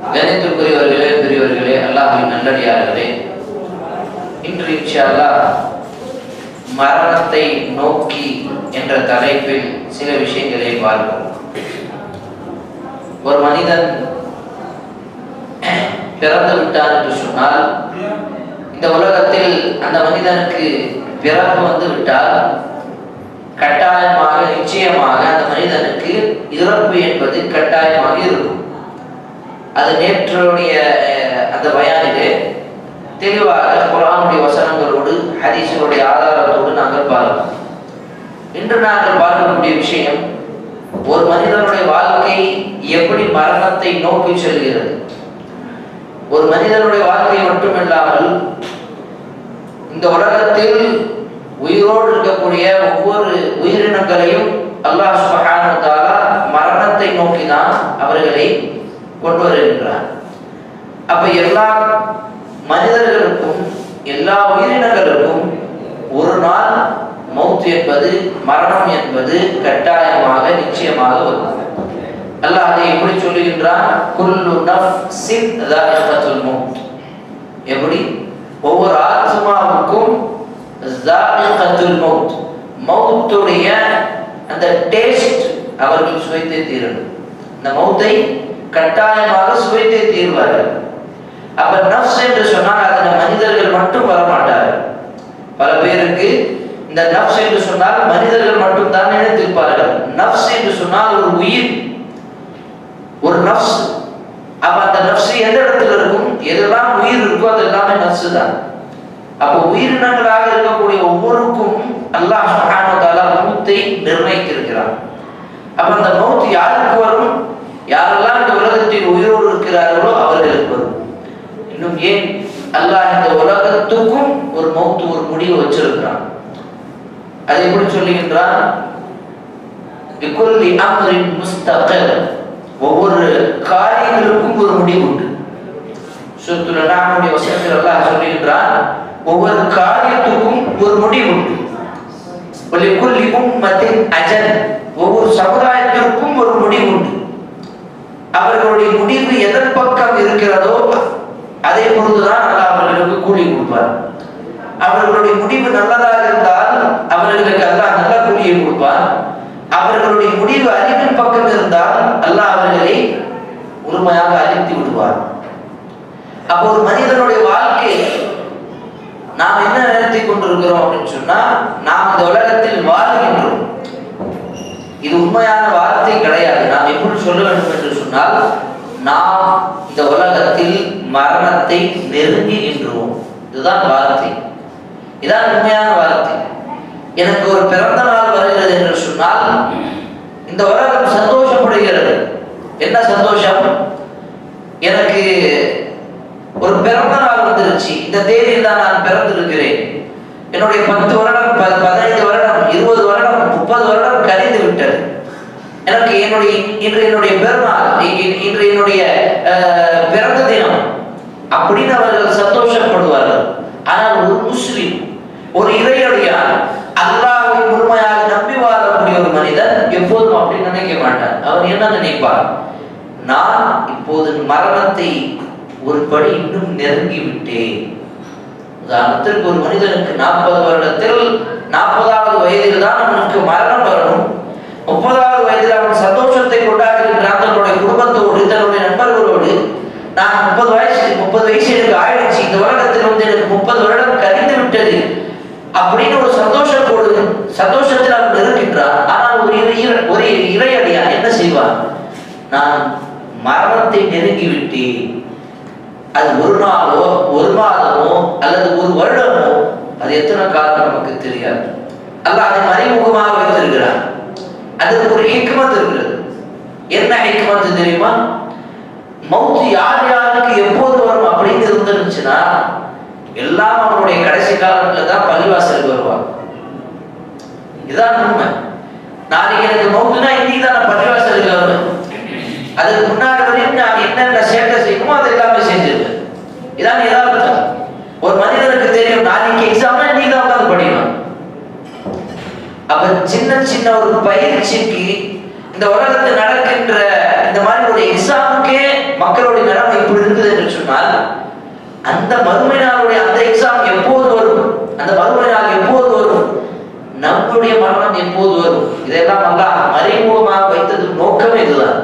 கணித்துக்குரியவர்களே, பெரியவர்களே, அல்லாஹ்வின் நல்லடியார்களே, இன்று இன்ஷா அல்லாஹ் மரணத்தை நோக்கி என்ற தலைப்பில் சில விஷயங்களை பார்ப்போம். ஒரு மனிதன் பிறந்து விட்டான் என்று சொன்னால், இந்த உலகத்தில் அந்த மனிதனுக்கு பிறப்பு வந்து விட்டால் கட்டாயமாக, நிச்சயமாக அந்த மனிதனுக்கு இறப்பு என்பது கட்டாயமாக இருக்கும். அது நேற்றுடைய அந்த பயானிலே தெளிவாக குர்ஆனுடைய வசனங்களோடு ஹதீஸுடைய ஆதாரத்தோடு நாங்கள் பார்க்கிறோம். இன்று நாங்கள் பார்க்கக்கூடிய விஷயம், ஒரு மனிதனுடைய வாழ்க்கை எப்படி மரணத்தை நோக்கி செல்கிறது. ஒரு மனிதனுடைய வாழ்க்கை மட்டுமில்லாமல் இந்த உலகத்தில் உயிரோடு இருக்கக்கூடிய ஒவ்வொரு உயிரினங்களையும் அல்லாஹ் சுப்ஹானஹு வ தஆலா மரணத்தை நோக்கி தான் அவர்களை கொண்டு வருகின்றார். அப்ப எல்லா மனிதர்களுக்கும், எல்லா உயிரினங்களுக்கும் ஒரு நாள் மௌத் என்பது, மரணம் என்பது கட்டாயமாக, நிச்சயமாக வரும். அல்லாஹ் அதை எப்படி சொல்லுகின்றான்? குல்லு நஃப்ஸின் ஸாயிகத்துல் மௌத். எப்படி? ஒவ்வொரு ஆத்மாவுக்கும் ஸாயிகத்துல் மௌத், மௌத்துடைய அந்த டேஸ்ட் அவர்கள் சுவைத்தே தீரணும். இந்த மௌத்தை கட்டாயமாக சுவைத்தே தீர்வார்கள். அப்ப நஃப்ஸ் என்று சொன்னால் அதில் மனிதர்கள் மட்டும் வரமாட்டார்கள். பல பேருக்கு இந்த நஃப்ஸ் என்று சொன்னால் மனிதர்கள் மட்டும் தான் நினைத்திருப்பார்கள். நஃப்ஸ் என்று சொன்னால் ஒரு உயிர், ஒரு நஃப்ஸ். அப்ப அந்த நஃப்ஸ் எந்த இடத்துல இருக்கும்? எதெல்லாம் உயிர் இருக்கோ அது எல்லாமே நஃப்ஸ் தான். அப்ப உயிரினங்களாக இருக்கக்கூடிய ஒவ்வொருக்கும் அல்லாஹ் சுப்ஹானஹு வ தஆலா மௌத்தை நிர்ணயித்திருக்கிறான். அப்ப அந்த மௌத் யாருக்கு வரும்? யாரெல்லாம் இந்த உலகத்தில் உயிரோடு இருக்கிறார்களோ அவர்களுக்கு வரும். இன்னும் ஏன் அல்லாஹ் இந்த உலகத்துக்கும் ஒரு மௌத், ஒரு முடிவு வச்சிருக்கிறான். அதை எப்படி சொல்லுகின்றான்? பிகுல்லி அம்ரின் முஸ்தகிர், ஒவ்வொரு காரியங்களுக்கும் ஒரு முடிவு உண்டு. சூரத்துல் அன்ஆமுடைய வசனத்தில் அல்லாஹ் சொல்லுகின்றான், ஒவ்வொரு காரியத்துக்கும் ஒரு முடிவு உண்டு. வலிகுல்லி உம்மத்தின் அஜல், ஒவ்வொரு சமுதாயத்திற்கும் ஒரு முடிவு உண்டு. அவர்களுடைய முடிவு எதன் பக்கம் இருக்கிறதோ அதே பொழுதுதான் அல்லாஹ் அவர்களுக்கு கூலி கொடுப்பார். அவர்களுடைய முடிவு நல்லதாக இருந்தால் அவர்களுக்கு அல்லாஹ் நல்ல கூலியை கொடுப்பார். அவர்களுடைய முடிவு அழிவின் பக்கம் இருந்தால் அல்லாஹ் அவர்களை முழுமையாக அழித்து விடுவார். அப்போ ஒரு மனிதனுடைய வாழ்க்கை நாம் என்ன நினைத்துக் கொண்டிருக்கிறோம் அப்படின்னு சொன்னா, நாம் இந்த உலகத்தில் வாழ்கின்றோம். இது உண்மையான வார்த்தை கிடையாது. நாம் எப்படி சொல்ல வேண்டும் என்று சொன்னால், நாம் இந்த உலகத்தில் மரணத்தை நெருங்குகின்றோம். இதுதான் வார்த்தை, இதான் உண்மையான வார்த்தை. எனக்கு ஒரு பிறந்த நாள் வருகிறது என்று சொன்னால் இந்த உலகம் சந்தோஷப்படுகிறது. என்ன சந்தோஷம்? எனக்கு ஒரு பிறந்த நாள் வந்துருச்சு, இந்த தேதியில் தான் நான் பிறந்திருக்கிறேன். என்னுடைய 10 வருடம், 15 வருடம், 20 வருடம், 30 வருடம் கழிந்து விட்டது. எனக்கு இன்று என்னுடைய பெருநாள், இன்று என்னுடைய பிறந்த தினம் அப்படின்னு அவர்கள் சந்தோஷப்படுவார்கள். ஆனால் ஒரு முஸ்லிம், ஒரு இறையடியார், அல்லாஹ்வை முழுமையாக நம்பி வாழக்கூடிய ஒரு மனிதன் எப்போதும் அப்படி நினைக்க மாட்டார். அவர் என்ன நினைப்பார்? நான் இப்போது மரணத்தை ஒரு படி இன்னும் நெருங்கி விட்டேன். உதாரணத்திற்கு ஒரு மனிதனுக்கு 40 வருடத்தில் 40வது வயதில் தான் அவனுக்கு மரணம் வரணும். 30வது வயதில் அவன் சந்தோஷத்தை கொண்டாடுகின்றான் தன்னுடைய குடும்பத்தோடு, தன்னுடைய நண்பர்களோடு. நான் 30 வயசு எனக்கு ஆயிடுச்சு, இந்த உலகத்தில் வந்து எனக்கு 30 வருடம் கழிந்து விட்டது அப்படின்னு ஒரு சந்தோஷத்தில் அவன் இருக்கின்றான். ஆனால் ஒரு இறையடியான் என்ன செய்வான்? நான் மரணத்தை நெருங்கி விட்டேன். அது ஒரு நாளோ, ஒரு மாதமோ, அல்லது ஒரு வருடமோ, அது எத்தனை காலம் நமக்கு தெரியாது. அல்லாஹ் அதை மறைமுகமாக வைத்திருக்கிறான். அதுக்கு ஒரு ஹிக்மத் இருக்கிறது. என்ன ஹிக்மத் தெரியுமா? மௌத் யார் யாருக்கு எப்போது வரும் அப்படின்னு இருந்துச்சுன்னா, எல்லாம் அவனுடைய கடைசி காலத்துல தான் பள்ளிவாசலுக்கு வருவாங்க. இதுதான் உண்மை. நாளைக்கு எனக்கு மௌத்துனா இன்னைக்கு தான் நான் பள்ளிவாசலுக்கு வருவேன். அதுக்கு முன்னாடி வரையும் நான் என்னென்ன சேட்டை செய்யணுமோ அதை எல்லாமே செஞ்சிருவேன். இதான் யதார்த்தம். ஒரு மனிதனுக்கு தெரியும் நாளைக்கு எக்ஸாம்னா இன்னைக்கு தான் உட்காந்து படிக்கணும். அப்ப சின்ன சின்ன ஒரு பயிற்சிக்கு இந்த உலகத்தில் நடக்கின்ற இந்த மாதிரி ஒரு எக்ஸாமுக்கே மக்களுடைய நிலைமை என்று சொன்னால் அந்த மறுமை நாளுடைய அந்த எக்ஸாம் எப்போது வரும், அந்த மறுமை நாள் எப்போது வரும், நம்முடைய மரணம் எப்போது வரும், இதெல்லாம் அல்லாஹ் மறைமுகமாக வைத்தது நோக்கமே இதுதான்.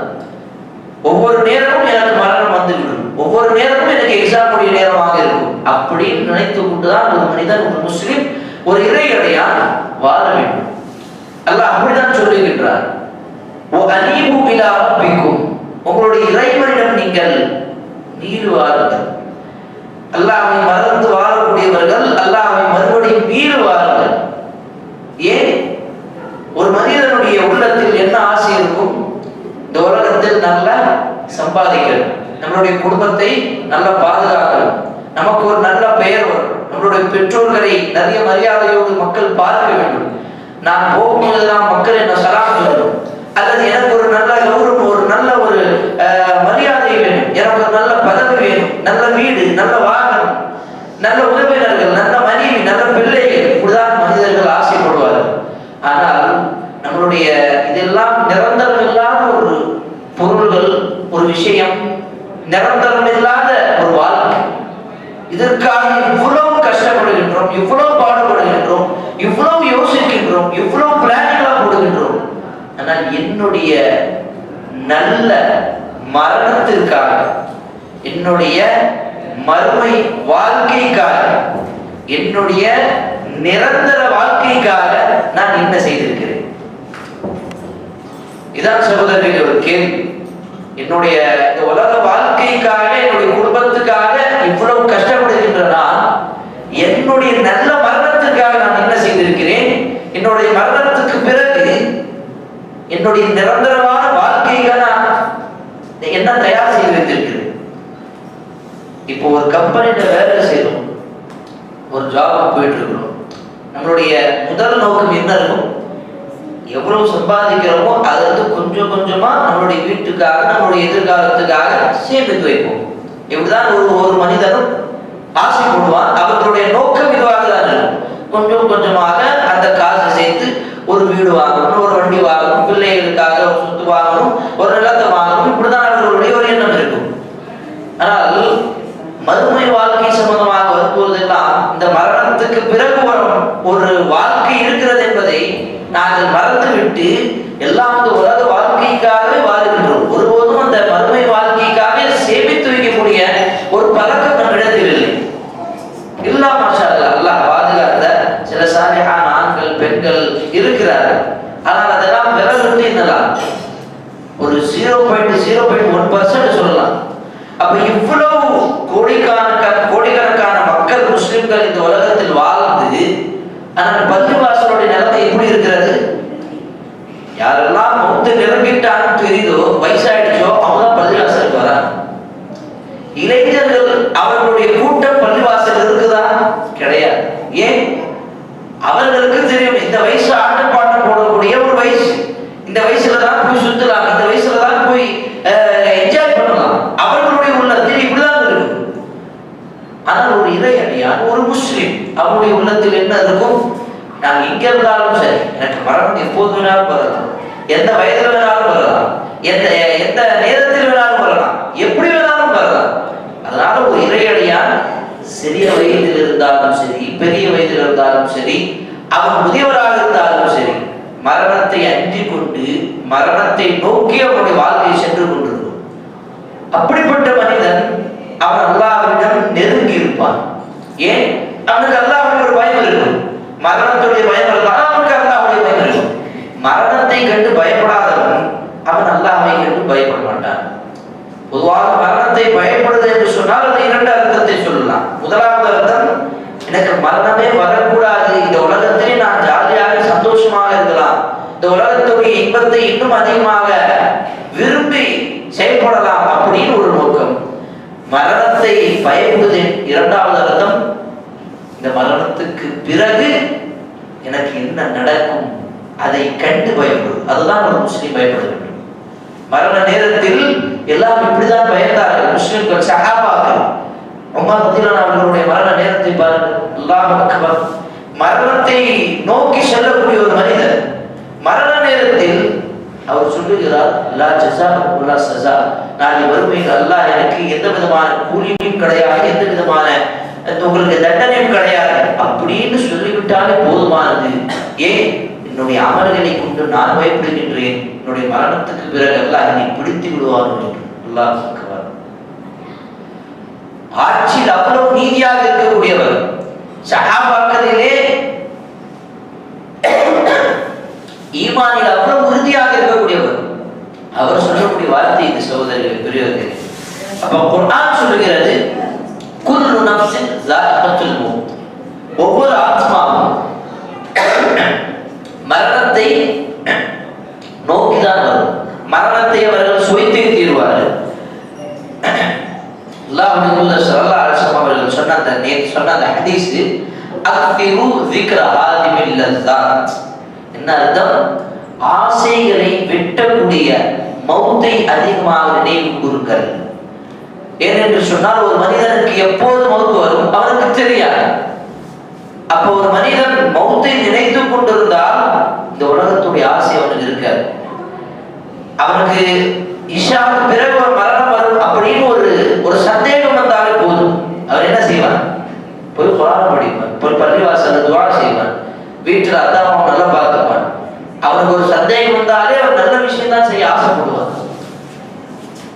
ஒவ்வொரு நேரமும் எனக்கு மரணம் வந்துவிடும், ஒவ்வொரு நேரமும் எனக்கு எக்ஸாமுடைய நேரமாக இருக்கும் அப்படின்னு நினைத்து கொண்டுதான் ஒரு மனிதன், ஒரு முஸ்லிம், ஒரு இறையடையான் வாழ வேண்டும். அல்லாஹ் அப்படிதான் சொல்லுகின்றார், உங்களுடைய இறைவனிடம் நீங்கள் மீறி வாருங்கள். அல்லாஹ்வை மறந்து வாழக்கூடியவர்கள் அல்லாஹ்வை மறுபடியும் மீறி வாருங்கள். ஏன்? ஒரு மனிதனுடைய உள்ளத்தில் என்ன ஆசை இருக்கும்? இந்த உலகத்தில் நல்லா சம்பாதிக்கணும், நம்மளுடைய குடும்பத்தை நல்லா பாதுகாக்கணும், நமக்கு ஒரு நல்ல பெயர் வரும், நம்மளுடைய பெற்றோர்களை நிறைய மரியாதையோடு மக்கள் பார்க்க வேண்டும், நான் போகும்போதுதான் மக்கள் என்ன சலாம் சொல்லணும், அல்லது எனக்கு ஒரு நல்ல கௌரவம், ஒரு நல்ல ஒரு மரியாதை வேணும், எனக்கு ஒரு நல்ல பதவி வேணும், நல்ல வீடு, நல்ல வாகனம், நல்ல உறவினர்கள், நல்ல மனைவி, நல்ல பிள்ளைகள், இப்படிதான் மனிதர்கள் ஆசைப்படுவார்கள். ஆனால் நம்மளுடைய இதெல்லாம் நிரந்தரம் இல்லாத ஒரு பொருள்கள், ஒரு விஷயம், நிரந்தரம் இல்லாத ஒரு வாழ்க்கை. இதற்காக இவ்வளவு கஷ்டப்படுகின்றோம், இவ்வளவு பாடுபடுகின்றோம், இவ்வளவு யோசிக்கின்றோம், இவ்வளவு பிளான்களா போடுகின்றோம். ஆனால் என்னுடைய நல்ல மரணத்திற்காக, என்னுடைய மறுமை வாழ்க்கைக்காக, என்னுடைய நிரந்தர வாழ்க்கைக்காக நான் என்ன செய்திருக்கிறேன்? இதான் சகோதரர்களே ஒரு கேள்வி. என்னுடைய இந்த உலக வாழ்க்கைக்காக, என்னுடைய குடும்பத்துக்காக இவ்வளவு கஷ்டப்படுகின்ற நான், என்னுடைய நல்ல மரணத்துக்காக நான் என்ன செய்திருக்கிறேன்? என்னுடைய மரணத்துக்கு பிறகு என்னுடைய நிரந்தரமான வாழ்க்கைக்காக நான் என்ன தயார் செய்து வைத்திருக்கிறேன்? இப்போ ஒரு கம்பெனியில வேலை செய்யறோம், ஒரு ஜாப் போயிட்டு இருக்கிறோம். நம்மளுடைய முதல் நோக்கம் என்ன இருக்கும்? எவ்வளவு சம்பாதிக்கிறோமோ அதை கொஞ்சம் கொஞ்சமா நம்மளுடைய வீட்டுக்காக, நம்மளுடைய எதிர்காலத்துக்காக சேமித்து வைப்போம். இப்படிதான் ஒரு மனிதனும் ஆசைப்படுவான். அவர்களுடைய நோக்கம் இதுவாக தான் இருக்கும். கொஞ்சம் கொஞ்சமாக அந்த காசு சேர்த்து ஒரு வீடு வாங்கணும், ஒரு வண்டி வாங்கணும், பிள்ளைகளுக்காக ஒரு சொத்து வாங்கணும், ஒரு நிலத்தை வாங்கணும், இப்படிதான் அவர்களுடைய ஒரு எண்ணம் இருக்கும். ஆனால் மறுமை வாழ்க்கை சம்பந்தமாக வரும்போதெல்லாம் இந்த மரணத்துக்கு பிறகு ஒரு வாழ்க்கை இருக்கிறது என்பதை நாங்கள் மறந்துவிட்டு எல்லாம் அந்த உலக வாழ்க்கைக்காகவே வாழ்கின்றோம். ஒருபோதும் அந்த மறுமை வாழ்க்கைக்காக சேமித்து வைக்கக்கூடிய ஒரு பழக்கம் நம்மிடத்தில் இல்லை. இல்லா மாஷா அல்லாஹ் பாதுகாத்த சில சாலிஹான ஆண்கள், பெண்கள் இருக்கிறார்கள். ஆனால் அதெல்லாம் விரல் விட்டு என்னலாம் ஒரு 0.01% சொல்லலாம். அப்ப இவ்வளவு கோடிக்கணக்கான மக்கள், முஸ்லிம்கள் இந்த உலகத்தில் வாழ்ந்து, ஆனால் பள்ளிவாசலுடைய நிலைமை எப்படி இருக்கிறது? யாரெல்லாம் மௌத்து நெருங்கிட்டான்னு தெரியுதோ, வயசாயிடுச்சோ, அவங்கதான் பள்ளிவாசலுக்கு வராங்க. இளைஞர்கள் அவர்களுடைய கூட்டம் பள்ளிவாசல் இருக்குதா? கிடையாது. ஏன்? அவர்களுக்கு தெரியும் இந்த வயசு ஆட்டம் பாட்டம் போடக்கூடிய ஒரு வயசு, இந்த வயசுல தான் போய் சுத்தலாம், இந்த வயசுல தான் போய் என்ஜாய் பண்ணலாம். அவர்களுடைய உள்ளத்தில் இப்படிதான் இருக்கும். ஆனால் ஒரு இறையடியான், ஒரு முஸ்லிம், அவருடைய உள்ளத்தில் என்ன இருக்கும்? நான் எங்க இருந்தாலும் சரி, எனக்கு மரணம் எப்போது வேணாலும் வரலாம், எந்த வயதுல வேணாலும் வரலாம், எந்த நேரத்தில் வேணாலும் வரலாம், எப்படி வேணாலும் வரலாம். அதனால ஒரு இறையடியான் சிறிய வயதில் இருந்தாலும் சரி, பெரிய வயதில் இருந்தாலும் சரி, அவன் முதியவராக இருந்தாலும் சரி, மரணத்தை அஞ்சிக் கொண்டு மரணத்தை நோக்கி அவனுடைய வாழ்க்கையை சென்று கொண்டிருக்கும். அப்படிப்பட்ட மனிதன் அவன் அல்லாஹ்விடம் நெருங்கி இருப்பான். ஏன்? அவனுக்கு அல்லாஹ்வுடைய ஒரு பயம் இருக்கும். மரணத்துடைய பயம் இருந்தால் அவனுக்கு அல்லாஹ்வுடைய பயம் இருக்கும். மரணத்தை கண்டு பயப்படாதவன் அவன் அல்லாஹ்வை கண்டு பயப்பட மாட்டான். பொதுவாக மரணத்தை பயப்படுது என்று சொன்னால் அது இரண்டு அர்த்தத்தை சொல்லலாம். முதலாவது அர்த்தம், எனக்கு மரணமே வரக்கூடாது, இந்த உலகத்திலே நான் ஜாலியாக சந்தோஷமாக இருக்கலாம், இந்த உலகத்துடைய இன்பத்தை இன்னும் அதிகமாக விரும்பி செயல்படலாம் அப்படின்னு ஒரு நோக்கம். மரணத்தை பயப்படுது இரண்டாவது அர்த்தம், இந்த மரணத்துக்கு பிறகு எனக்கு என்ன நடக்கும் அதை கண்டு பயப்படுது. அதுதான் ஒரு முஸ்லிம் பயப்பட வேண்டும். மரண நேரத்தில் எல்லாம் இப்படிதான் பயந்தார்கள் முஸ்லிம்கள், சஹாபாக்கள். உமர் ரலியல்லாஹு அன்ஹு அவர்களுடைய மரண நேரத்தை பாருங்கள். அல்லாஹ் அக்பர். மரணத்தை நோக்கி செல்லக்கூடிய ஒரு மனிதர் மரண நேரத்தில் அவர் சொல்லுகிறார், லா ஜஸா வலா சஸா, நாளை வறுமையில் அல்லாஹ் எனக்கு எந்த விதமான கூலியும் கிடையாது, எந்த விதமான உங்களுக்கு தண்டனையும் கிடையாது அப்படின்னு சொல்லிவிட்டாலே போதுமானது. ஏன்? என்னுடைய அமல்களை கொண்டு நான் பயப்படுகின்றேன், என்னுடைய மரணத்துக்கு பிறகு அல்லாஹ் என்னை பிடித்து விடுவானோ என்று. அல்லாஹ் அக்பர். ஆட்சியில் அவ்வளவு நீதியாக இருக்கக்கூடியவர், சஹாபாக்களிலே ஈமானில் அவ்வளவு உறுதியாக இருக்கக்கூடியவர். அவர் சொல்லக்கூடிய வார்த்தை இந்த சகோதரர்களை பெரியவர்களே. அப்ப குர்ஆன் சொல்லுகிறது, குல்லு நஃப்ஸின் ஸாயிகத்துல் மௌத், ஒவ்வொரு ஆத்மாவும் மரணத்தை நோக்கிதான் வரும், மரணத்தை அவர்கள் சுவைத்தே தீர்வார்கள். அல்லாஹ்வுடைய தூதர் ஸல்லல்லாஹு அலைஹி வஸல்லம் அவர்கள் சொன்ன அந்த ஹதீஸ், அக்திரு ذிக்ர ஹாதிமில் லஸாத், என்ன அர்த்தம்? ஆசைகளை வெட்டக்கூடிய மௌத்தை அதிகமாக நினைவு கூறுங்கள். ஏனென்று சொன்னால் ஒரு மனிதனுக்கு எப்போது மௌத்து வரும் அவனுக்கு தெரியாது. அப்ப ஒரு மனிதன் மௌத்தை நினைத்து கொண்டிருந்தால் இந்த உலகத்துடைய ஆசை அவனுக்கு இருக்காது. அவனுக்கு இஷாவுக்கு பிறகு ஒரு மரணம் வரும் அப்படின்னு ஒரு சந்தேகம் வந்தாலே போதும், அவர் என்ன செய்வான்? போய் குர்ஆன் படிப்பான், போய் பள்ளிவாசல்ல துஆ செய்வான், வீட்டில் அல்லாஹ்வை நல்லா பார்த்துப்பான். அவனுக்கு ஒரு சந்தேகம் வந்தாலே அவன் நல்ல விஷயம் தான் செய்ய ஆசைப்படுவான்.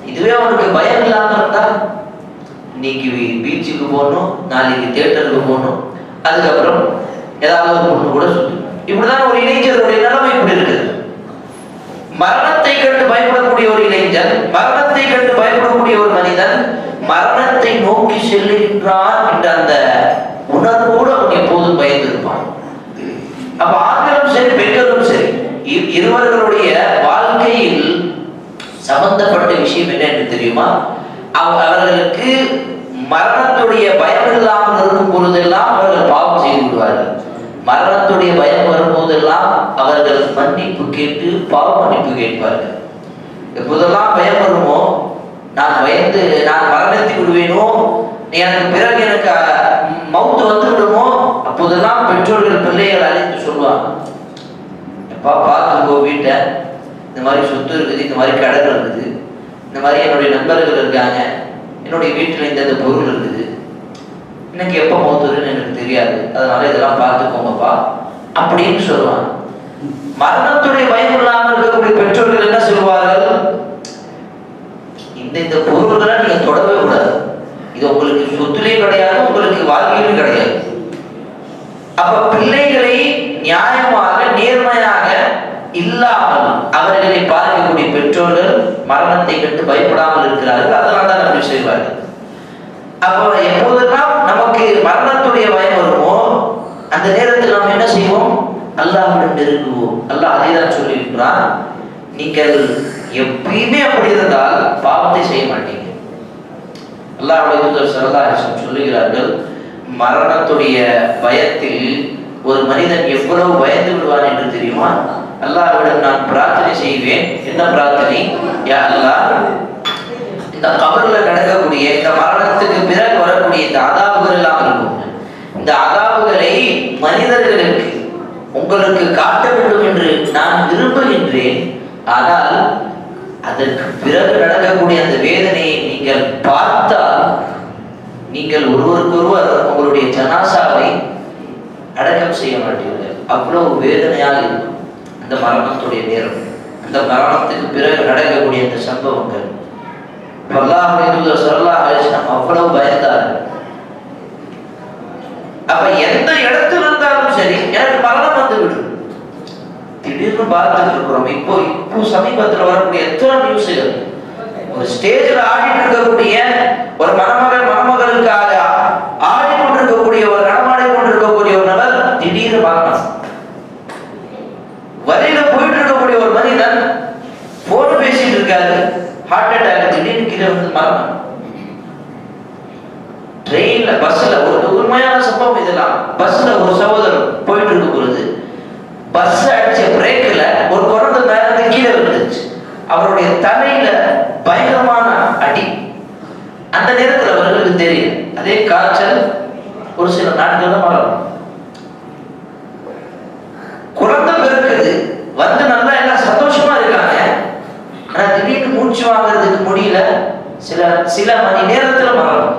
இதுவே அவனுக்கு பயம் இல்லாம இருந்தா, இன்னைக்கு பீச்சுக்கு போகணும், நாளைக்கு தியேட்டருக்கு போகணும், அதுக்கப்புறம் ஏதாவது ஒரு பொண்ணு கூட சுத்தி, இப்படிதான் ஒரு இளைஞருடைய நிலைமை இப்படி இருக்குது. மரணத்தை கண்டு பயப்படக்கூடிய ஒரு இளைஞர், மரணத்தை கண்டு பயப்படக்கூடிய ஒரு மனிதன் மரணத்தை நோக்கி செல்லுகின்றான் என்ற அந்த உணர்வோடு அவன் எப்போதும் பயந்திருப்பான். அப்ப ஆண்களும் சரி பெண்களும் சரி இருவர்களுடைய வாழ்க்கையில் சம்பந்தப்பட்ட விஷயம் என்ன என்று தெரியுமா? அவர்களுக்கு மரணத்துடைய பயம் இல்லாமல் இருக்கும் பொழுதெல்லாம் அவர்கள் பாவம் செய்து விடுவார்கள். மரணத்துடைய பயம் வரும்போதெல்லாம் அவர்கள் மன்னிப்பு கேட்டு பாவ மன்னிப்பு கேட்பார்கள். எப்போதெல்லாம் பயம் வருமோ, நான் பயந்து நான் மரணத்தை விடுவேனோ, எனக்கு பிறகு எனக்கு மௌத்து வந்து விடுமோ, அப்போதெல்லாம் பெற்றோர்கள் பிள்ளைகள் அழைத்து சொல்லுவாங்க, எப்பா பார்த்துக்கோ வீட்டை, இந்த மாதிரி சொத்து இருக்குது, இந்த மாதிரி கடன் இருக்குது, இந்த மாதிரி என்னுடைய நண்பர்கள் இருக்காங்க, என்னுடைய வீட்டில் இந்த பொருள் இருக்குது, இன்னைக்கு எப்போ மௌத்துன்னு எனக்கு தெரியாது, அதனால இதெல்லாம் பார்த்துக்கோங்கப்பா அப்படின்னு சொல்லுவாங்க. மரணத்துடைய பயம் இல்லாமல் இருக்கக்கூடிய பெற்றோர்கள் என்ன சொல்வார்கள்? இந்த பொருள்களை நீங்க தொடவே கூடாது, இது உங்களுக்கு சொத்துலையும் கிடையாது, உங்களுக்கு வாழ்க்கையிலும் கிடையாது. அப்ப பிள்ளைகளை நியாயமாக நேர்மையாக இல்லாமல் அவர்களை பார்க்கக்கூடிய பெற்றோர்கள் மரணத்தை கண்டு பயப்படாமல் இருக்கிறார்கள். அதனால தான் அப்படி செய்வார்கள். அப்ப எப்போதெல்லாம் நமக்கு மரணத்துடைய பயம் வருமோ அந்த நேரத்தில் நாம் என்ன செய்வோம்? அல்லாஹ்விடம் நெருங்குவோம். அல்லாஹ் அதை தான் சொல்லியிருக்கிறான், நீங்கள் எப்பயுமே அப்படி இருந்தால் பாவத்தை செய்ய மாட்டீங்க. அல்லாஹ்வுடைய தூதர் ஸல்லல்லாஹு அலைஹி வஸல்லம் சொல்லுகிறார்கள், மரணத்துடைய பயத்தில் ஒரு மனிதன் எவ்வளவு பயந்து விடுவான் என்று தெரியுமா? அல்லாஹ்விடம் நான் பிரார்த்தனை செய்வேன். என்ன பிரார்த்தனை? யா அல்லாஹ், இந்த கபர்ல நடக்கக்கூடிய இந்த மரணத்துக்கு பிறகு வரக்கூடிய இந்த அதாபுகள் எல்லாம் இருக்கும், இந்த அதாபுகளை மனிதர்களுக்கு உங்களுக்கு காட்ட வேண்டும் என்று நான் விரும்புகின்றேன். ஆனால் அதற்கு பிறகு நடக்கக்கூடிய அந்த வேதனையை நீங்கள் பார்த்தால் நீங்கள் ஒருவருக்கொருவர் உங்களுடைய ஜனாசாவை அடக்கம் செய்ய மாட்டீர்கள். அவ்வளவு வேதனையாக இருக்கும் அந்த மரணத்துடைய நேரம், அந்த மரணத்துக்கு பிறகு நடக்கக்கூடிய அந்த சம்பவங்கள். அல்லாஹ்வுடைய தூதர் ஸல்லல்லாஹு அலைஹி வஸல்லம் அவ்வளவு பயந்தார்கள். அப்ப எந்த இடத்துல இருந்தாலும் சரி, எனக்கு மரணம் வந்து விடும். திடீர்னு பார்த்துட்டு இருக்கிறோம், இப்போ சமீபத்தில் வரக்கூடிய எத்தனை நியூஸ்கள், ஒரு ஸ்டேஜில் ஆடிட்டு இருக்கக்கூடிய ஒரு மணமகளுக்காக ஆடிக்கொண்டிருக்கக்கூடிய ஒரு நடமாடி கொண்டிருக்கக்கூடிய ஒரு நபர் திடீர்னு மரணம். வழியில போயிட்டு இருக்கக்கூடிய ஒரு மனிதன் போன் பேசிட்டு இருக்காரு, ஹார்ட் அட்டாக், திடீர்னு கீழே வந்து மரணம். ட்ரெயின்ல பஸ்ல ஒரு உண்மையான சம்பவம் இதெல்லாம். பஸ்ல ஒரு சகோதரர் போயிட்டு இருக்கும் பொழுது பஸ் அடிச்ச பிரேக்ல ஒரு குழந்தை மேல கீழே விழுந்துச்சு. அவருடைய தலையில பயங்கரமான அடி. அந்த நேரத்தில் அவர்களுக்கு தெரியும் அதே காய்ச்சல் ஒரு சில நாட்கள் தான் மரணம். குழந்தை பிறக்குது, வந்து நல்லா எல்லாம் சந்தோஷமா இருக்காங்க. ஆனா திடீர்னு மூச்சு வாங்குறதுக்கு முடியல, சில மணி நேரத்துல மரணம்.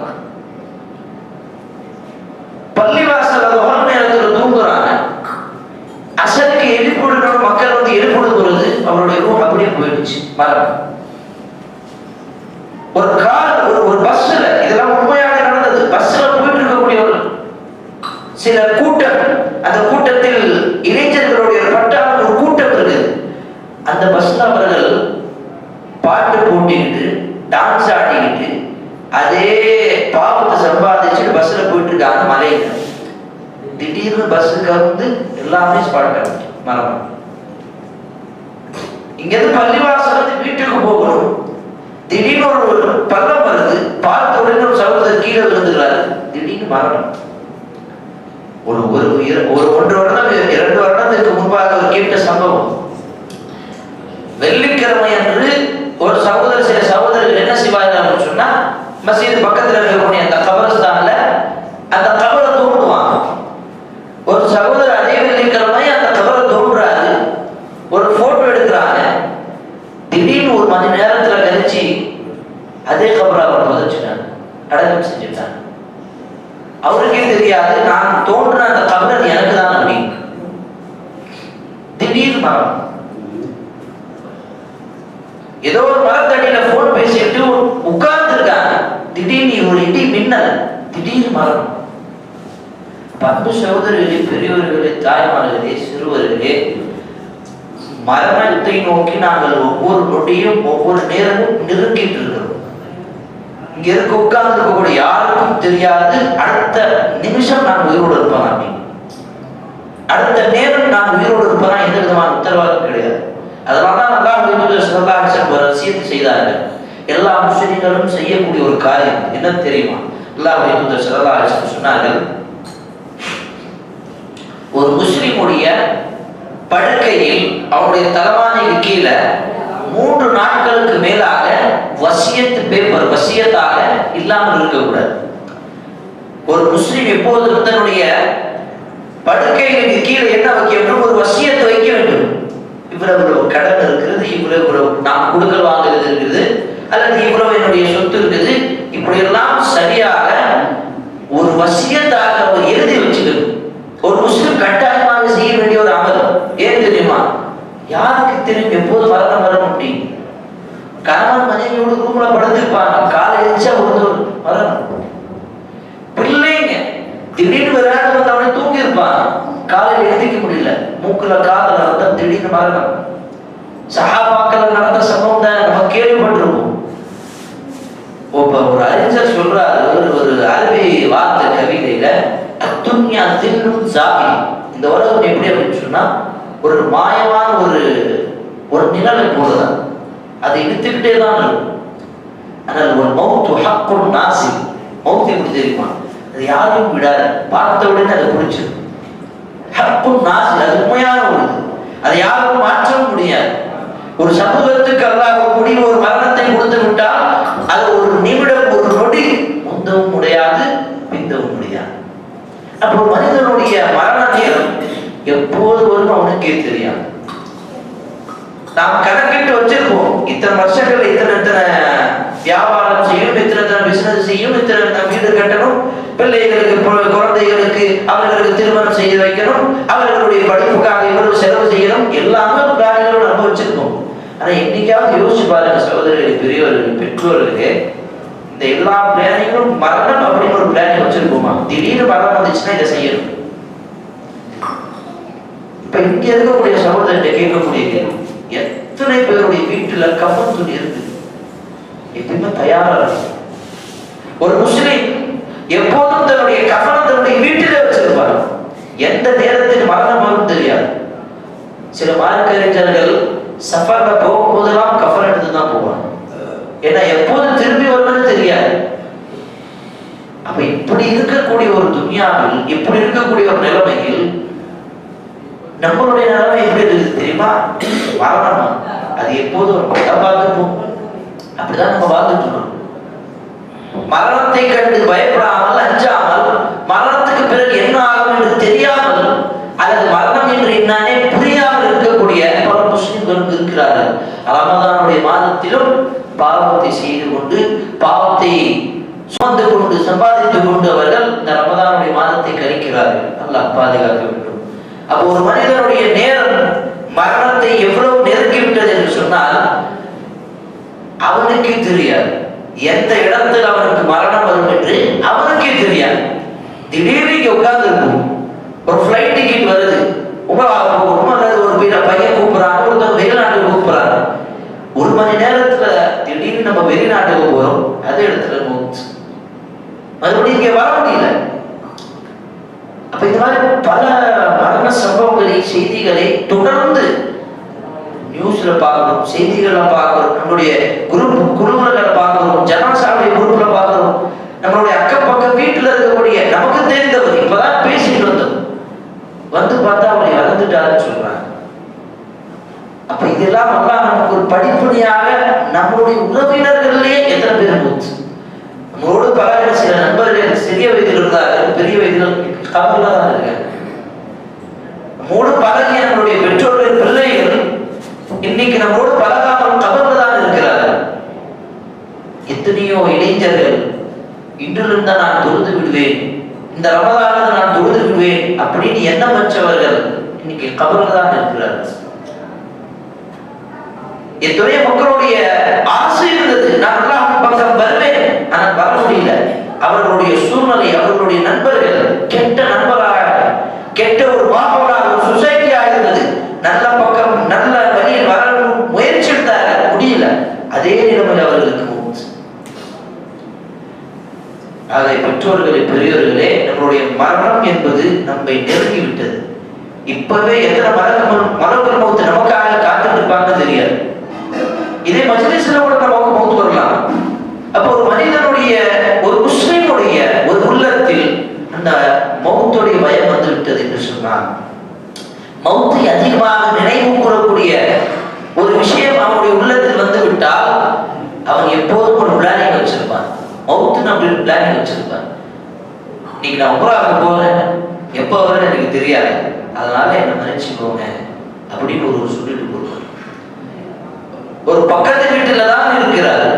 சில கூட்டம், அந்த கூட்டத்தில் இளைஞர்களுடைய பட்டாளம் ஒரு கூட்டம் இருக்குது. அந்த பஸ்ல அவர்கள் பாட்டு போட்டிக்கிட்டு டான்ஸ் ஆடிக்கிட்டு அதே பாவத்தை சம்பாதிச்சுட்டு பஸ்ல போயிட்டு இருக்காங்க மலையில. திடீர்னு பஸ்ஸுக்கு வந்து எல்லாமே ஸ்பாட் மரம். இங்க இருந்து பள்ளிவாசல் வந்து வீட்டுக்கு போகணும். திடீர்னு ஒரு பள்ளம் வருது, பார்த்த உடனே ஒரு சகோதரர் கீழே விழுந்துகிறாரு. திடீர்னு மரணம். ஒரு 1 வருடம் 2 வருடத்துக்கு முன்பாக ஒரு கேட்ட சம்பவம். வெள்ளிக்கிழமை அன்று ஒரு சகோதரர், சில சகோதரர்கள் என்ன செய்வார்கள் சொன்னா, மஸ்ஜித் பக்கத்துல இருக்கக்கூடிய அந்த கபரஸ்தான்ல அந்த கபரை தோண்டுவாங்க. ஒரு சகோதரர் அதே வெள்ளிக்கிழமை அந்த கபரை தோன்றாரு, ஒரு போட்டோ எடுக்கிறாங்க. திடீர்னு 1 மணி நேரத்துல கழிச்சு அதே கபரை அவர் புதைச்சிட்டாங்க, அடக்கம் செஞ்சுட்டாங்க. அவருக்கே தெரியாது நான் தோன்ற அந்த கபர் எனக்கு தான் அப்படின்னு. திடீர்னு மரணம். ஏதோ ஒரு மரத்தடியில போன் பேசிட்டு உட்கார்ந்து இருக்காங்க. திடீர்னு ஒரு இடி மின்னல், திடீர்னு மரணம். பண்பு சகோதரர்களே, பெரியவர்களே, தாய்மார்களே, சிறுவர்களே, மரணத்தை நோக்கி நாங்கள் ஒவ்வொரு நொடியும் ஒவ்வொரு நேரமும் நெருங்கிட்டு இருக்கிறோம். இங்க இருக்க உட்கார்ந்து இருக்கக்கூடிய யாருக்கும் தெரியாது அடுத்த நிமிஷம் நான் உயிரோடு இருப்பேன் அப்படின்னு. அடுத்த நேரம் நான் உயிரோடு இருப்பேனா எந்த விதமான உத்தரவாதம் கிடையாது. அதனாலதான் ஒரு விஷயத்தை செய்தார்கள். எல்லா முஸ்லிம்களும் செய்யக்கூடிய ஒரு காரியம் என்ன தெரியுமா? சொன்னார்கள், ஒரு முஸ்லிமுடைய படுக்கையில் அவருடைய தலைவாணிக்கு கீழே 3 நாட்களுக்கு மேலாக வசியத்து பேப்பர் வசியத்தாக இல்லாமல் இருக்கக்கூடாது. ஒரு முஸ்லிம் எப்போதும் தன்னுடைய படுக்கைகளுக்கு கீழே என்ன வைக்க வேண்டும்? ஒரு வசியத்தை வைக்க வேண்டும். இவ்வளவு கடன் இருக்கிறது, இவ்வளவு நாம் கொடுக்கல் வாங்குறது இருக்குது, அல்லது இவ்வளவு என்னுடைய சொத்து இருக்குது, இப்படி எல்லாம் சரியாக ஒரு வசியத்தாக அவர் எழுதி வச்சுக்கணும். ஒரு முஸ்லிம் கட்டாயமாக செய்ய வேண்டிய ஒரு அமலம். ஏன் தெரியுமா? யாருக்கு தெரியும் எப்போது மரணம் வர முடியும்? கணவன் மனைவியோடு ரூம்ல படுத்திருப்பாங்க, காலை எழுச்சா ஒரு மரணம். பிள்ளைங்க திடீர்னு விளையாட வந்தவனே தூங்கி இருப்பான், காலையில் எழுதிக்க முடியல, மூக்குல காதல் நடந்த திடீர்னு மரணம். சஹாபாக்கள் நடந்த சம்பவம் தான் நம்ம கேள்விப்பட்டிருப்போம். ஒரு அறிஞர் சொல்றாரு, ஒரு அரபி வார்த்தை கவிதையில, அத்துன்யா தின்னும் சாகி, இந்த உலகம் எப்படி அப்படின்னு சொன்னா ஒரு மாயமான ஒரு நிழலை போலதான், அதை இழுத்துக்கிட்டே தான் இருக்கும். ஆனால் ஒரு மௌத்து ஹக்குன் நாசி, மௌத்து எப்படி தெரியுமா? அது யாரையும் விடாது, பார்த்த உடனே அதை பிடிச்சிடும். ஹக்குன் நாசி, அது உண்மையான ஒரு, அதை யாரும் மாற்றவும் முடியாது. ஒரு சமூகத்துக்கு அல்லாஹ் ஒரு மரணத்தை கொடுத்து விட்டால் அது ஒரு நிமிடம், ஒரு நொடி முந்தவும் முடியாது, பிந்தவும் முடியாது. அப்போ ஒரு மனிதனுடைய மரண நேரம் எப்போது வரும் அவனுக்கே தெரியாது. நாம் கணக்கிட்டு வச்சிருப்போம், இத்தனை வருஷங்கள் இத்தனை வியாபாரம் செய்யும், இத்தனை பிசினஸ் செய்யும், இத்தனை வீடு கட்டணும், பிள்ளைகளுக்கு குழந்தைகளுக்கு அவர்களுக்கு திருமணம் செய்து வைக்கணும், அவர்களுடைய படிப்புக்காக இவ்வளவு செலவு செய்யணும், எல்லாமே பிளான்களோடு நம்ம வச்சிருக்கோம். ஆனா என்னைக்காவது யோசிச்சு பாருங்க சகோதரர்களே, பெரியவர்கள், பெற்றோர்களுக்கு, இந்த எல்லா பிளானிங்களும் மரணம் அப்படின்னு ஒரு பிளானிங் வச்சிருப்போமா? திடீர்னு மரணம் வந்துச்சுன்னா இதை செய்யணும். இப்ப இங்க இருக்கக்கூடிய சகோதரர்கிட்ட கேட்கக்கூடிய கேள்வி, எத்தனை பேருடைய வீட்டுல கஃன் துணி இருக்கு? எப்பயுமே தயாரா இருக்கு. ஒரு முஸ்லிம் எப்போதும் தன்னுடைய கஃனை தன்னுடைய வீட்டிலே வச்சிருப்பார். எந்த நேரத்தில் மரணம் வரும் தெரியாது. சில மார்க்கறிஞர்கள் சஃபர்ல போகும்போதெல்லாம் கஃன் எடுத்து தான் போவாங்க. ஏன்னா எப்போது திரும்பி வருவது தெரியாது. அப்ப இப்படி இருக்கக்கூடிய ஒரு துன்யாவில், இப்படி இருக்கக்கூடிய ஒரு நிலைமையில் நம்மளுடைய நிலைமை எப்படி இருக்குது தெரியுமா? மரணமா அது எப்போதும் பார்த்துப்போம். அப்படிதான் நம்ம வாழ்ந்துட்டு இருக்கோம். மரணத்தை கண்டு பயப்படாமல், அஞ்சாமல், மரணத்துக்கு பிறகு என்ன ஆகும் என்று தெரியாமல், அல்லது மரணம் என்று என்னன்னே புரியாமல் இருக்கக்கூடிய பல முஸ்லிம்களும் இருக்கிறார்கள். ரமதானுடைய மாதத்திலும் பாவத்தை செய்து கொண்டு, பாவத்தை சுமந்து கொண்டு, சம்பாதித்துக் கொண்டு அவர்கள் இந்த ரமதானுடைய மாதத்தை கழிக்கிறார்கள். அல்லாஹ் பாதுகாக்க வேண்டும். அப்போ ஒரு மனிதனுடைய நேரம் மரணத்தை எவ்வளவு நெருங்கிவிட்டது என்று சொன்னால் அவனுக்கே தெரியாது. எந்த இடத்தில் அவனுக்கு மரணம் வரும் என்று அவனுக்கே தெரியாது. திடீர்னு உட்கார்ந்து இருக்கும், மறுபடியும் இங்கே வர முடியல. அப்ப இந்த மாதிரி பல மரண சம்பவங்களை, செய்திகளை தொடர்ந்து நியூஸ்ல பார்க்கிறோம், செய்திகளை பார்க்கிறோம், நம்மளுடைய குழுக்களை பார்க்கிறோம், ஜனாசாவுடைய குரூப்ல பார்க்கிறோம், நம்மளுடைய அக்கம் பக்கம் வீட்டுல இருக்கக்கூடிய நமக்கு தெரிந்தவர் இப்பதான் பேசிட்டு வந்தோம், வந்து பார்த்தா அவரை இறந்துட்டாருன்னு சொல்றாங்க. அப்ப இதெல்லாம் அல்லாஹ் நமக்கு ஒரு படிப்படியாக நம்மளுடைய உறவினர்களே எத்தனை பேர் மூச்சு நம்மளோடு பழகிற சில நண்பர்கள் சிறிய வயதில் இருந்தார்கள், பெரிய வயதில் கபர்ல தான் இருக்காங்க. நம்மோடு பழகிய நம்மளுடைய பெற்றோர்கள், பிள்ளைகள் இன்னைக்கு நம்மோடு பழகாமல் கபர்ல தான் இருக்கிறார்கள். எத்தனையோ இளைஞர்கள் இன்றிலிருந்து நான் தொழுது விடுவேன், இந்த ரமதானில் நான் தொழுது விடுவேன் அப்படின்னு எண்ணம் வச்சவர்கள் இன்னைக்கு கபர்ல தான் இருக்கிறார்கள். எத்தனைய மக்களுடைய ஆசை இருந்தது, நான் அல்லாஹ் பக்கம் வருவேன், ஆனால் வர முடியல. அவர்களுடைய சூழ்நிலை, அவர்களுடைய நண்பர்கள் கெட்ட நண்பராக, கெட்ட ஒரு மாணவராக, ஒரு சொசைட்டியாக இருந்தது. நல்ல பக்கம் நல்ல வழியில் வர முயற்சி எடுத்தாங்க, முடியல. அதே நிலைமையில் அவர்களுக்கு அதை பெற்றோர்களே, பெரியோர்களே, நம்மளுடைய மரணம் என்பது நம்மை நெருங்கிவிட்டது. இப்பவே எத்தனை மலர்கள் மௌத்து நமக்காக காத்துட்டு இருப்பாங்க தெரியாது. இதே மஜ்லிஸ்ல கூட நமக்கு மௌத்து வரலாம். அப்போ ஒரு மனிதனுடைய, ஒரு முஸ்லிமுடைய ஒரு உள்ளத்தில் அந்த மௌத்துடைய பயம் வந்து விட்டது என்று சொன்னார். மௌத்தை அதிகமாக நினைவு கூறக்கூடிய ஒரு விஷயம் அவனுடைய உள்ளத்தில் வந்து விட்டால் அவன் எப்போதும் ஒரு பிளானிங் வச்சிருப்பான். மௌத்துன்னு அப்படின்னு பிளானிங் வச்சிருப்பான். இன்னைக்கு நான் உமராவுக்கு போறேன், எப்போ வரேன்னு எனக்கு தெரியாது, அதனால என்ன நினைச்சுக்கோங்க அப்படின்னு ஒரு சொல்லிட்டு போடுவார். ஒரு பக்கத்து வீட்டுல தான் இருக்கிறார்,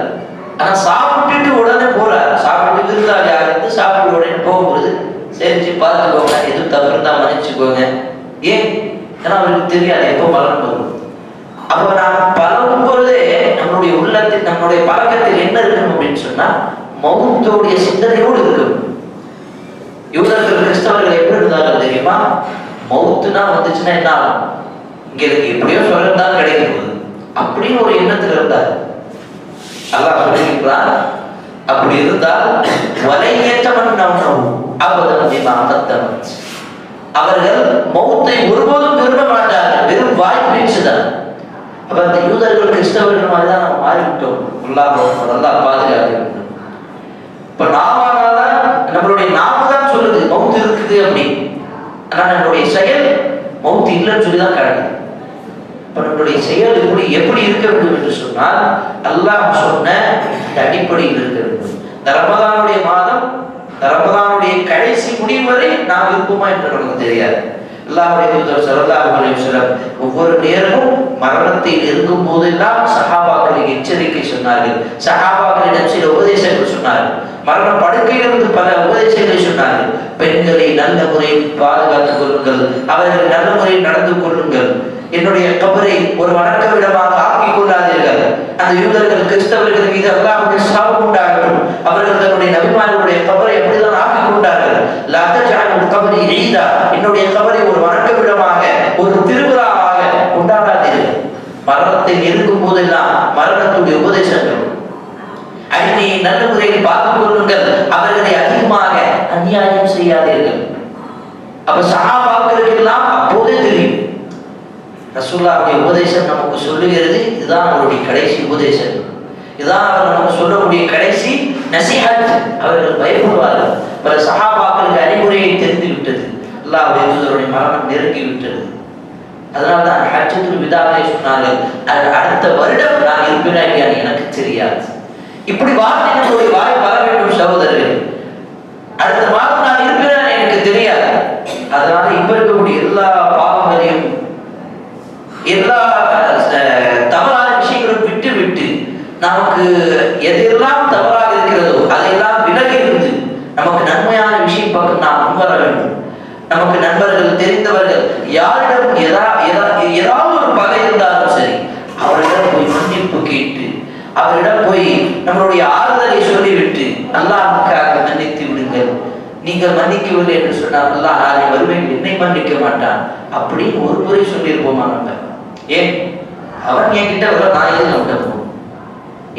ஆனா சாப்பிட்டுட்டு உடனே போறார். சாப்பிட்டு விருந்தாளியாக இருந்து சாப்பிட்டு உடனே போகும்போது செஞ்சு பார்த்துக்கோங்க, எதுவும் தவறு தான் மன்னிச்சுக்கோங்க. ஏன்? ஏன்னா அவருக்கு தெரியாது எப்போ மரணம் வரும். அப்ப நாம் பழகும் பொழுதே நம்மளுடைய உள்ளத்தில், நம்மளுடைய பழக்கத்தில் என்ன இருக்கணும் அப்படின்னு சொன்னா மௌத்தோடைய சிந்தனையோடு இருக்கும். யூதர்கள், கிறிஸ்தவர்கள் எப்படி இருந்தாலும் தெரியுமா, மௌத்துனா வந்துச்சுன்னா என்ன ஆகும், இங்க இருக்கு எப்படியோ சொல்லத்தான் கிடைக்கும் போது அப்படின்னு ஒரு எண்ணத்தில் இருந்தார். அல்லாஹ் சொல்லியிருக்கிறான், அப்படி இருந்தால் அவர்கள் மௌத்தை ஒருபோதும் விரும்ப மாட்டார்கள், வெறும் வாய் பேச்சுதான். அப்ப அந்த யூதர்கள், கிறிஸ்தவர்கள் மாதிரிதான் நம்ம மாறிவிட்டோம். அல்லாஹ் பாதுகாக்க வேண்டும். இப்ப நாமதான், நம்மளுடைய நாம தான் சொல்லுது மௌத்து இருக்குது அப்படி, ஆனா நம்மளுடைய செயல் மௌத்து இல்லைன்னு சொல்லிதான் காட்டுது. இப்ப நம்மளுடைய செயல் எப்படி இருக்க வேண்டும் என்று சொன்னால் அல்லாஹ் சொன்ன இந்த அடிப்படையில் இருக்க வேண்டும். இந்த ரமதானுடைய மாதம், ரமதானுடைய கடைசி முடிவு வரை நாம் இருப்போமா என்று நமக்கு தெரியாது. அல்லாஹ்வுடைய தூதர் ஸல்லல்லாஹு அலைஹி வஸல்லம் ஒவ்வொரு நேரமும் மரணத்தை நெருங்கும் போதெல்லாம் சஹாபாக்களுக்கு எச்சரிக்கை சொன்னார்கள். சஹாபாக்களிடம் சில உபதேசங்கள் சொன்னார்கள். மரண படுக்கையிலிருந்து பல உபதேசங்களை சொன்னார்கள். பெண்களை நல்ல முறையில் பாதுகாத்துக் கொள்ளுங்கள், அவர்கள் நல்ல முறையில் நடந்து கொள்ளுங்கள், என்னுடைய கபரை ஒரு வணக்க விடமாக ஆக்கிக் கொள்ளாதீர்கள். அந்த யூதர்கள், கிறிஸ்தவர்கள் மீது அல்லாஹ்வுடைய சாபம் உண்டாகட்டும். அவர்கள் தன்னுடைய நபிமார்களுடைய கபரை எப்படிதான் ஆக்கிக் கொண்டார்கள். லா தஜஅலு கபரி ஈதா, என்னுடைய கபரை ஒரு வணக்க விடமாக, ஒரு திருவிழாவாக கொண்டாடாதீர்கள். மரணத்தை நெருங்கும் போதெல்லாம் மரணத்துடைய உபதேசங்கள், அன்னையை நல்ல முறையில் பார்த்துக் கொள்ளுங்கள், அவர்களை அதிகமாக அநியாயம் செய்யாதீர்கள். அப்ப சஹாபாக்களுக்கு எல்லாம் அப்போதே தெரியும் ரசூலுல்லாஹ்வுடைய உபதேசம் நமக்கு சொல்லுகிறது. இதுதான் அவருடைய கடைசி உபதேசம், இதுதான் அவர் நமக்கு சொல்லக்கூடிய கடைசி நசீஹத். அவர்கள் பயப்படுவார்கள். பல சஹாபாக்களுக்கு அறிவுரையை தெரிந்து விட்டது, அல்லாஹ்வுடைய தூதருடைய மரணம் நெருங்கி விட்டது. அதனால்தான் ஹஜ்ஜத்துல் விதாவிலே சொன்னார்கள், அடுத்த வருடம் நான் இருப்பேனா இல்லையான்னு எனக்கு தெரியாது. இப்படி வார்த்தை நம்முடைய வாய் வர வேண்டும் சகோதரர்கள். அடுத்த மாதம் நான் இருப்பேனா எனக்கு தெரியாது. அதனால இப்ப இருக்கக்கூடிய எல்லா பாவங்களையும், எல்லா தவறான விஷயங்களும் விட்டு விட்டு நமக்கு எதெல்லாம் தவறாக இருக்கிறதோ அதையெல்லாம் விலகி இருந்து நமக்கு நன்மையான விஷயம் பக்கம் நாம் முன்வர வேண்டும். நமக்கு நண்பர்கள், தெரிந்தவர்கள் யாரிடம் ஏதாவது ஒரு பகை இருந்தாலும் சரி, அவரிடம் போய் மன்னிப்பு கேட்டு, அவரிடம் போய் நம்மளுடைய ஆறுதலை சொல்லிவிட்டு, அல்லாஹ்வுக்காக மன்னித்து விடுங்கள், நீங்கள் மன்னிக்கவில்லை என்று சொன்னால் அல்லாஹ் நாளை மறுமையில் என்னை மன்னிக்க மாட்டான் அப்படின்னு ஒரு முறை சொல்லியிருப்போமா நம்ம? ஏன் அவன் என்கிட்ட வர, நான் எதுவும் அவன்கிட்ட போகணும்?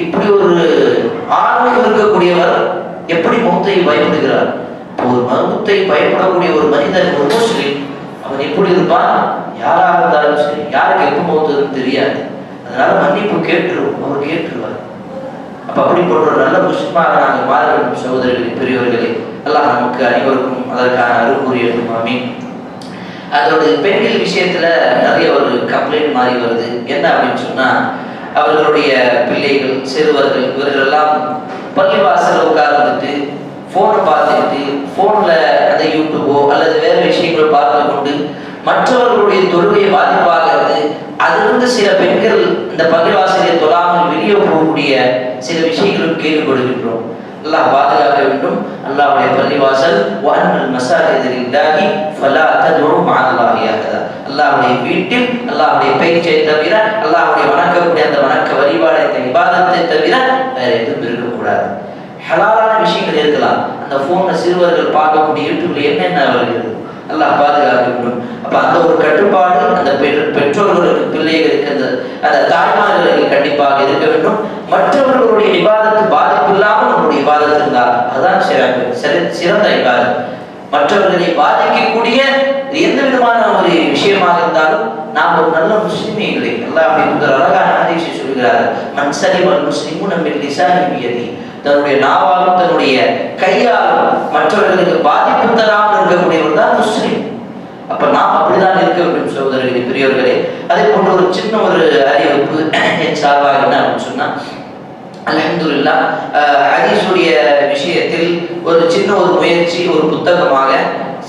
இப்படி ஒரு ஆன்மீகம் இருக்கக்கூடியவர் எப்படி மௌத்தை பயப்படுகிறார். ஒரு மௌத்தை பயப்படக்கூடிய ஒரு மனிதன், ஒரு முஸ்லிம், அவன் எப்படி இருப்பான்? யாராக இருந்தாலும் சரி, யாருக்கு எப்ப மௌத்துன்னு தெரியாது. அதனால மன்னிப்பு கேட்டுருவோம், அவர் கேட்டுருவார். அப்ப அப்படிப்பட்ட ஒரு நல்ல முஸ்லிமாக நாங்கள் மாற வேண்டும். சகோதரர்களே, பெரியவர்களே, அல்லாஹ் நமக்கு அனைவருக்கும் அதற்கான அருள் புரியட்டும். ஆமீன். அதோட பெண்கள் விஷயத்துல நிறைய ஒரு கம்ப்ளைண்ட் மாறி வருது. என்ன அப்படின்னு சொன்னா, அவர்களுடைய பிள்ளைகள், சிறுவர்கள், இவர்கள் எல்லாம் பள்ளிவாசல் உட்கார்ந்துட்டு போனை பார்த்துக்கிட்டு, போன்ல அந்த யூடியூபோ அல்லது வேற விஷயங்களோ பார்த்து கொண்டு மற்றவர்களுடைய தொழுகையை பாதிப்பாகிறது. அதிலிருந்து சில பெண்கள் இந்த பள்ளிவாசலை தொழாமல் வெளியே போகக்கூடிய சில விஷயங்களும் கேள்விப்படுகின்றோம். அல்லாஹ் பாதுகாக்க வேண்டும். அல்லாஹ்வுடைய பள்ளிவாசல் வஅன்னல் மஸாஜித லில்லாஹி ஃபலா ததுஉ மஅல்லாஹி அஹதா. அல்லாஹ்வுடைய வீட்டில் அல்லாஹ்வுடைய பேச்சை தவிர, அல்லாஹ்வுடைய வணக்கக்கூடிய அந்த வணக்க வழிபாடை, இபாதத்தை தவிர வேற எதுவும் இருக்கக்கூடாது. ஹலாலான விஷயங்கள் இருக்கலாம். அந்த போன்ல சிறுவர்கள் பார்க்கக்கூடிய யூடியூப்ல என்னென்ன வருகிறது, அல்லாஹ் பாதுகாக்க வேண்டும். அப்ப அந்த ஒரு கட்டுப்பாடு அந்த பெற்றோர்களுக்கு, பிள்ளைகளுக்கு, அந்த தாய்மார்களுக்கு கண்டிப்பாக இருக்க வேண்டும். மற்றவர்களுடைய இபாதத்து பாதிப்பு இல்லாமல் நம்முடைய இபாதத்து இருந்தால் அதுதான் சிறந்த இபாதத். மற்றவர்களை பாதிக்கக்கூடிய எந்த விதமான ஒரு விஷயமாக இருந்தாலும் நாம் ஒரு நல்ல முஸ்லிமே இல்லை. அல்லாஹ் அப்படி அழகான ஹதீஸை சொல்கிறார். மன் சலிமல் முஸ்லிமுன மின் லிசானிஹி பியதிஹி. தன்னுடைய நாவாலும் தன்னுடைய கையாலும் மற்றவர்களுக்கு பாதிப்பு தராமல் இருக்கக்கூடியவர் தான் முஸ்லிம். அப்ப நாம் அப்படிதான் இருக்க வேண்டும் சகோதரர்களே, பெரியவர்களே. அதே போன்ற ஒரு சின்ன ஒரு அறிவிப்பு என் சார்பாக என்ன அப்படின்னு சொன்னா, அல்ஹம்துலில்லாஹ், ஹதீஸுடைய விஷயத்தில் ஒரு சின்ன ஒரு முயற்சி, ஒரு புத்தகமாக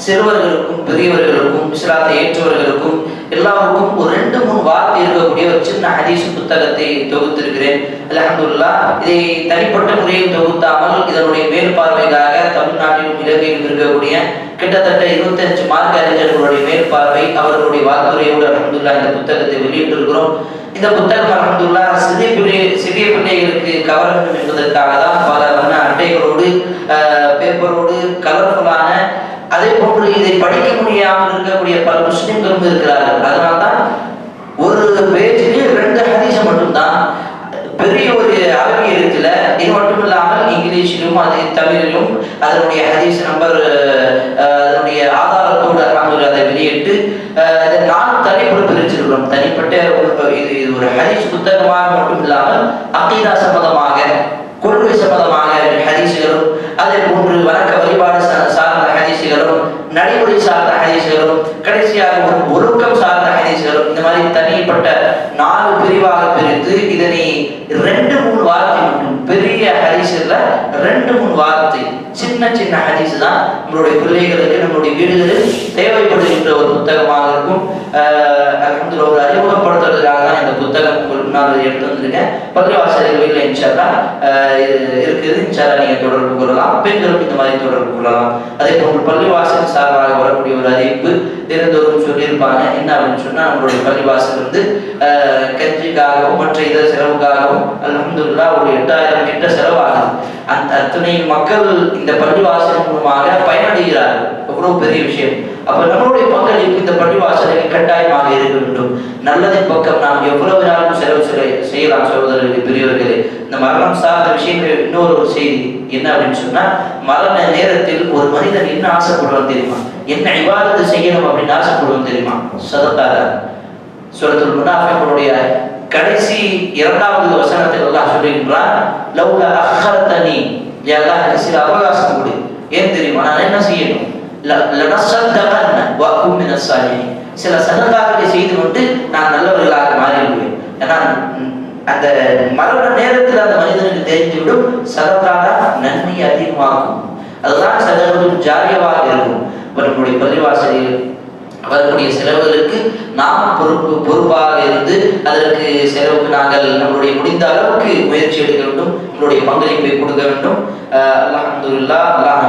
சிறுவர்களுக்கும் பெரியவர்களுக்கும் இஸ்லாத்தை ஏற்றவர்களுக்கும் எல்லாருக்கும் ஒரு 2-3 வார்த்தை இருக்கக்கூடிய ஒரு சின்ன ஹதீஸ் புத்தகத்தை தொகுத்திருக்கிறேன். அல்ஹம்துலில்லாஹ், இதை தனிப்பட்ட முறையில் தொகுத்தாமல் இதனுடைய மேற்பார்வைக்காக தமிழ்நாட்டிலும் இலங்கையிலும் இருக்கக்கூடிய கிட்டத்தட்ட 25 மார்க்க அறிஞர்களுடைய மேற்பார்வை, அவர்களுடைய வாக்குரையோடு அல்ஹம்துலில்லாஹ் இந்த புத்தகத்தை வெளியிட்டிருக்கிறோம். இந்த புத்தகம் அல்ஹம்துலில்லாஹ் சிறிய பிள்ளைகளுக்கு கவர வேண்டும் என்பதற்காக தான் பல வண்ண அட்டைகளோடு, பேப்பரோடு, கலர்ஃபுல்லான, அதே போன்று இதை படிக்க முடியாமல் இருக்கக்கூடிய பல முஸ்லிம்களும் இருக்கிறார்கள். அதனால்தான் ஒரு பேஜிலே 2 ஹதீஸ் மட்டும்தான் பெரிய ஒரு அரபி எழுத்துல, இது மட்டும் இல்லாமல் இங்கிலீஷிலும் அது தமிழிலும் அதனுடைய ஹதீஸ் நம்பர், அதனுடைய ஆதாரத்தோடு அதை வெளியிட்டு 4 தனிப்பட்டு பிரிச்சிருக்கிறோம். தனிப்பட்ட இது ஒரு ஹதீஸ் புத்தகமாக மட்டும் இல்லாமல் அகீதா சம்பந்தமாக, கொள்கை சம்பந்தமாக ஹதீஸ்களும், அதே போன்று வணக்க வழிபாடு சார்ந்த ஹதீஸ்களும், நடைமுறை சார்ந்த ஹதீஸ்களும், கடைசியாக ஒழுக்கம் சார்ந்த ஹதீஸ்களும், இந்த மாதிரி தனிப்பட்ட 4 பிரிவாக பிரித்து இதனை 2-3 வார்த்தை மட்டும், பெரிய ஹதீஸ்ல 2-3 வார்த்தை, சின்ன சின்ன ஹதீஸ் தான் நம்மளுடைய பிள்ளைகளுக்கு, நம்மளுடைய வீடுகளில் தேவைப்படுகின்ற ஒரு புத்தகமாக இருக்கும். அல்ஹம்துலில்லாஹ், ஒரு அறிமுகப்படுத்துறதுக்காக தான் இந்த புத்தகம் உங்களுக்கு முன்னால் எடுத்து வந்திருக்கேன். பள்ளிவாசல்களில் இன்ஷா அல்லாஹ் இருக்குது. இன்ஷா அல்லாஹ் நீங்க தொடர்பு கொள்ளலாம். பெண்களும் இந்த மாதிரி தொடர்பு கொள்ளலாம். அதே போன்று பள்ளிவாசல் சார்பாக வரக்கூடிய ஒரு அறிவிப்பு தினந்தோறும் சொல்லியிருப்பாங்க. என்ன அப்படின்னு சொன்னா, நம்மளுடைய பள்ளிவாசல் வந்து கஞ்சிக்காகவும் மற்ற இதர செலவுக்காகவும் அல்ஹம்துலில்லாஹ் ஒரு 8000 கிட்ட செலவாகுது. அந்த அத்தனை மக்கள் இந்த பள்ளிவாசல் மூலமாக பயனடைகிறார்கள். எவ்வளவு பெரிய விஷயம். அப்ப நம்மளுடைய பங்களிப்பு இந்த பள்ளிவாசலுக்கு கட்டாயமாக இருக்க வேண்டும். நல்லதின் பக்கம் நாம் எவ்வளவு நாளும் செலவு செய்யலாம் சகோதரர்களே, பெரியவர்களே. இந்த மரணம் சார்ந்த விஷயங்கள் இன்னொரு ஒரு செய்தி என்ன அப்படின்னு சொன்னா, மரண நேரத்தில் ஒரு மனிதன் என்ன ஆசைப்படுவான் தெரியுமா? என்ன இபாதத்து செய்யணும் அப்படின்னு ஆசைப்படுவோம் தெரியுமா? சதக்காக. சூரத்துல் முனாஃபிகூனுடைய கடைசி 2வது வசனத்தில் அல்லாஹ் சொல்லுகின்றான், லவ்லா அஹ்ஹர்தனி, யா அல்லாஹ் எனக்கு சில அவகாசம் கொடு. ஏன் தெரியுமா? நான் என்ன செய்யணும்? லனஸத்தகன்ன வ அகும் மினஸ் ஸாலிஹீன். சில சதகாக்களை செய்து கொண்டு நான் நல்லவர்களாக மாறிவிடுவேன். ஏன்னா அந்த மரண நேரத்தில் அந்த மனிதனுக்கு தெரிந்துவிடும், சதகாக நன்மை அதிகமாகும். அதுதான் சதகத்துல் ஜாரியாவாக இருக்கும். நம்முடைய பள்ளிவாசலில் வரக்கூடிய செலவுகளுக்கு நாம் பொறுப்பாக இருந்து அதற்கு செலவுக்கு நாங்கள் நம்மளுடைய முடிந்த அளவுக்கு முயற்சி எடுக்க வேண்டும். நம்மளுடைய பங்களிப்பை கொடுக்க வேண்டும். அல்ஹம்துலில்லாஹ், அல்லாஹ்